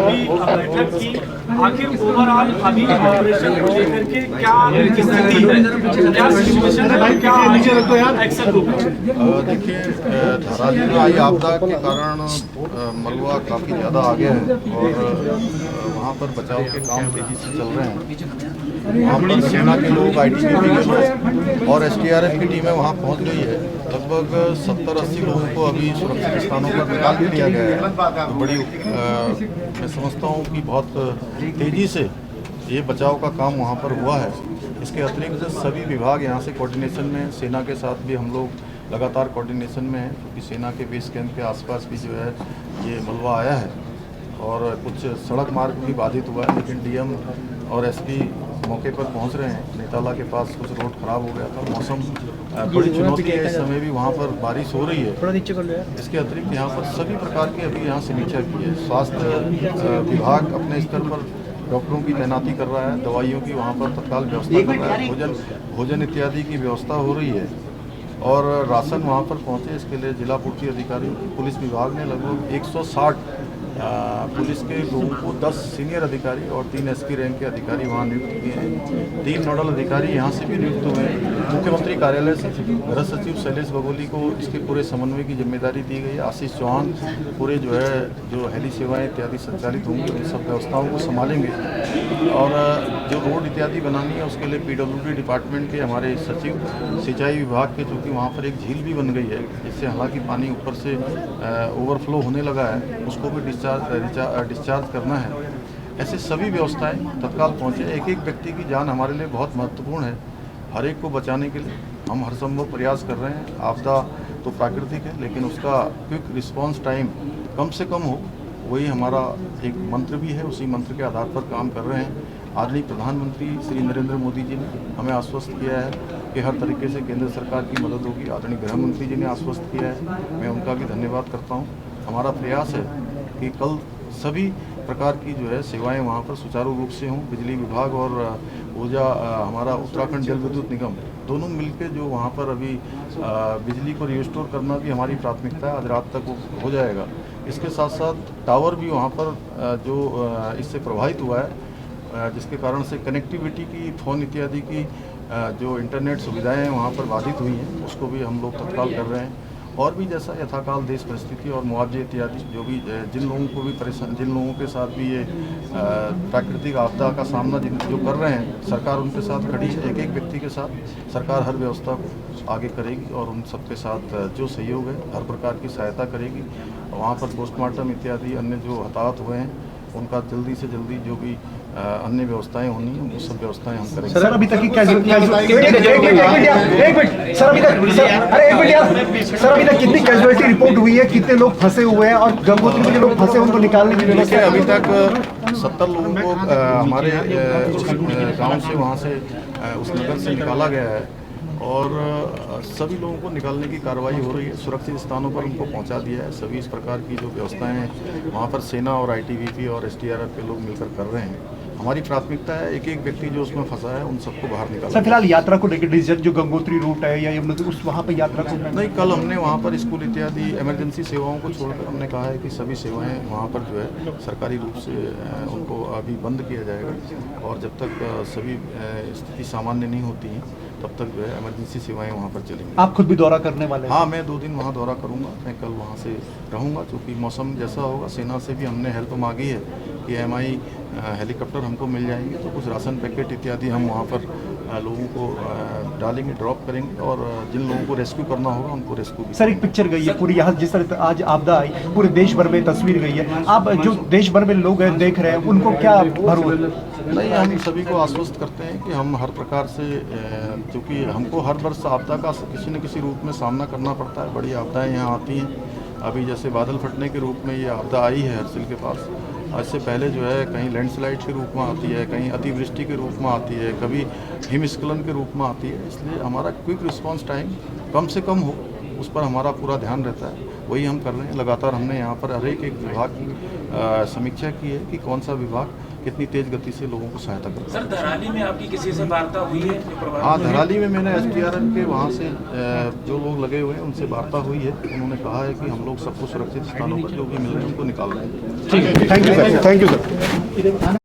भी बैठक की, आखिर ओवरऑल अभी ऑपरेशन को लेकर के क्या स्थिति है, क्या सिचुएशन है, क्या एक्शन होगा? देखिए, धारावी में आई आपदा के कारण मलबा काफ़ी ज़्यादा आ गया है और वहाँ पर बचाव के काम तेज़ी से चल रहे हैं। वहाँ पर सेना के लोग, आईटीबीपी के लोग और एसडीआरएफ की टीमें वहाँ पहुँच गई है। लगभग 70-80 लोगों को अभी सुरक्षित स्थानों पर निकाल भी लिया गया है। तो बड़ी मैं समझता हूँ कि बहुत तेज़ी से ये बचाव का काम वहाँ पर हुआ है। इसके अतिरिक्त सभी विभाग यहाँ से कोऑर्डिनेशन में, सेना के साथ भी हम लोग लगातार कोऑर्डिनेशन में हैं, क्योंकि सेना के बेस कैंप के आसपास भी जो है ये मलबा आया है और कुछ सड़क मार्ग भी बाधित हुआ है। लेकिन डीएम और एसपी मौके पर पहुंच रहे हैं। नेताला के पास कुछ रोड खराब हो गया था। मौसम बड़ी चुनौती है, इस समय भी वहाँ पर बारिश हो रही है। इसके अतिरिक्त यहाँ पर सभी प्रकार की अभी यहाँ समीक्षा की है। स्वास्थ्य विभाग अपने स्तर पर डॉक्टरों की तैनाती कर रहा है, दवाइयों की वहाँ पर तत्काल व्यवस्था कर रहा है, भोजन इत्यादि की व्यवस्था हो रही है और राशन वहाँ पर पहुँचे इसके लिए जिला पूर्ति अधिकारी, पुलिस विभाग ने लगभग 160 पुलिस के लोगों को 10 सीनियर अधिकारी और 3 एसपी रैंक के अधिकारी वहाँ नियुक्त किए हैं। 3 नोडल अधिकारी यहाँ से भी नियुक्त हुए हैं। मुख्यमंत्री कार्यालय से गृह सचिव शैलेश बगोली को इसके पूरे समन्वय की जिम्मेदारी दी गई है। आशीष चौहान पूरे जो हेली सेवाएं इत्यादि संचालित होंगी उन सब व्यवस्थाओं को संभालेंगे और जो रोड इत्यादि बनानी है उसके लिए पीडब्ल्यूडी डिपार्टमेंट के हमारे सचिव, सिंचाई विभाग के, चूँकि वहाँ पर एक झील भी बन गई है जिससे हालांकि पानी ऊपर से ओवरफ्लो होने लगा है, उसको भी डिस्चार्ज करना है। ऐसे सभी व्यवस्थाएं तत्काल पहुँचे। एक एक व्यक्ति की जान हमारे लिए बहुत महत्वपूर्ण है। हर एक को बचाने के लिए हम हर संभव प्रयास कर रहे हैं। आपदा तो प्राकृतिक है, लेकिन उसका क्विक रिस्पांस टाइम कम से कम हो, वही हमारा एक मंत्र भी है। उसी मंत्र के आधार पर काम कर रहे हैं। आदरणीय प्रधानमंत्री श्री नरेंद्र मोदी जी ने हमें आश्वस्त किया है कि हर तरीके से केंद्र सरकार की मदद होगी। आदरणीय गृह मंत्री जी ने आश्वस्त किया है, मैं उनका भी धन्यवाद करता हूँ। हमारा प्रयास है कि कल सभी प्रकार की जो है सेवाएं वहाँ पर सुचारू रूप से हों। बिजली विभाग और ऊर्जा हमारा उत्तराखंड जल विद्युत निगम दोनों मिलकर जो वहाँ पर अभी बिजली को रिस्टोर करना भी हमारी प्राथमिकता है। आज रात तक वो हो जाएगा। इसके साथ साथ टावर भी वहाँ पर जो इससे प्रभावित हुआ है, जिसके कारण से कनेक्टिविटी की, फ़ोन इत्यादि की जो इंटरनेट सुविधाएं हैं वहाँ पर बाधित हुई हैं, उसको भी हम लोग तत्काल कर रहे हैं। और भी जैसा यथाकाल देश परिस्थिति और मुआवजे इत्यादि जो भी जिन लोगों को भी जिन लोगों के साथ भी ये प्राकृतिक आपदा का सामना जो कर रहे हैं, सरकार उनके साथ खड़ी है। एक एक व्यक्ति के साथ सरकार हर व्यवस्था को आगे करेगी और उन सबके साथ जो सहयोग है हर प्रकार की सहायता करेगी। वहाँ पर पोस्टमार्टम इत्यादि अन्य जो हताहत हुए हैं उनका जल्दी से जल्दी जो भी अन्य व्यवस्थाएं होनी है वो सब व्यवस्थाएं हम करेंगे। सर अभी तक की कितनी कैजुअलिटी रिपोर्ट हुई है, कितने लोग फंसे हुए हैं और गंगोत्री में जो लोग फंसे उनको निकालने की व्यवस्था? अभी तक 70 लोगों को हमारे गांव से, वहां से उस नगर से निकाला गया है और सभी लोगों को निकालने की कार्रवाई हो रही है। सुरक्षित स्थानों पर उनको पहुंचा दिया है। सभी इस प्रकार की जो व्यवस्थाएं हैं वहाँ पर सेना और आईटीबीपी और एसडीआरएफ के लोग मिलकर कर रहे हैं। हमारी प्राथमिकता है एक एक व्यक्ति जो उसमें फंसा है उन सबको बाहर निकालना। सर फिलहाल यात्रा को लेकर डिसीजन जो गंगोत्री रूट है या उस वहाँ पर यात्रा को नहीं, कल हमने वहाँ पर स्कूल इत्यादि इमरजेंसी सेवाओं को छोड़कर हमने कहा है कि सभी सेवाएं वहाँ पर जो है सरकारी रूप से उनको अभी बंद किया जाएगा और जब तक सभी स्थिति सामान्य नहीं होती हैं तब तक जो है इमरजेंसी सेवाएं वहाँ पर चलेंगी। आप खुद भी दौरा करने वाले हैं? हाँ, मैं 2 दिन वहाँ दौरा करूँगा। मैं कल वहाँ से रहूँगा, क्योंकि मौसम जैसा होगा। सेना से भी हमने हेल्प मांगी है कि MI हेलीकॉप्टर हमको मिल जाएंगे तो कुछ राशन पैकेट इत्यादि हम वहाँ पर लोगों को डालेंगे, ड्रॉप करेंगे और जिन लोगों को रेस्क्यू करना होगा उनको रेस्क्यू भी। सर एक पिक्चर गई है पूरी, यहाँ जिस तरह आज आपदा आई पूरे देश भर में तस्वीर गई है, आप जो देश भर में लोग हैं देख रहे हैं उनको क्या भरोसा? नहीं, हम सभी को आश्वस्त करते हैं कि हम हर प्रकार से, क्योंकि हमको हर वर्ष आपदा का किसी न किसी रूप में सामना करना पड़ता है। बड़ी आपदाएँ यहाँ आती हैं। अभी जैसे बादल फटने के रूप में ये आपदा आई है हरसिल के पास। इससे पहले जो है कहीं लैंडस्लाइड के रूप में आती है, कहीं अतिवृष्टि के रूप में आती है, कभी हिमस्खलन के रूप में आती है। इसलिए हमारा क्विक रिस्पांस टाइम कम से कम हो, उस पर हमारा पूरा ध्यान रहता है। वही हम कर रहे हैं। लगातार हमने यहाँ पर हर एक विभाग की समीक्षा की है कि कौन सा विभाग कितनी तेज गति से लोगों को सहायता कर। सर धराली में आपकी किसी से वार्ता हुई है? हाँ, धराली में मैंने SDRF के वहाँ से जो लोग लगे हुए हैं उनसे वार्ता हुई है। उन्होंने कहा है कि हम लोग सबको सुरक्षित स्थानों पर जो भी मिल रहे हैं उनको निकाल रहे हैं। ठीक है, thank you sir, thank you sir.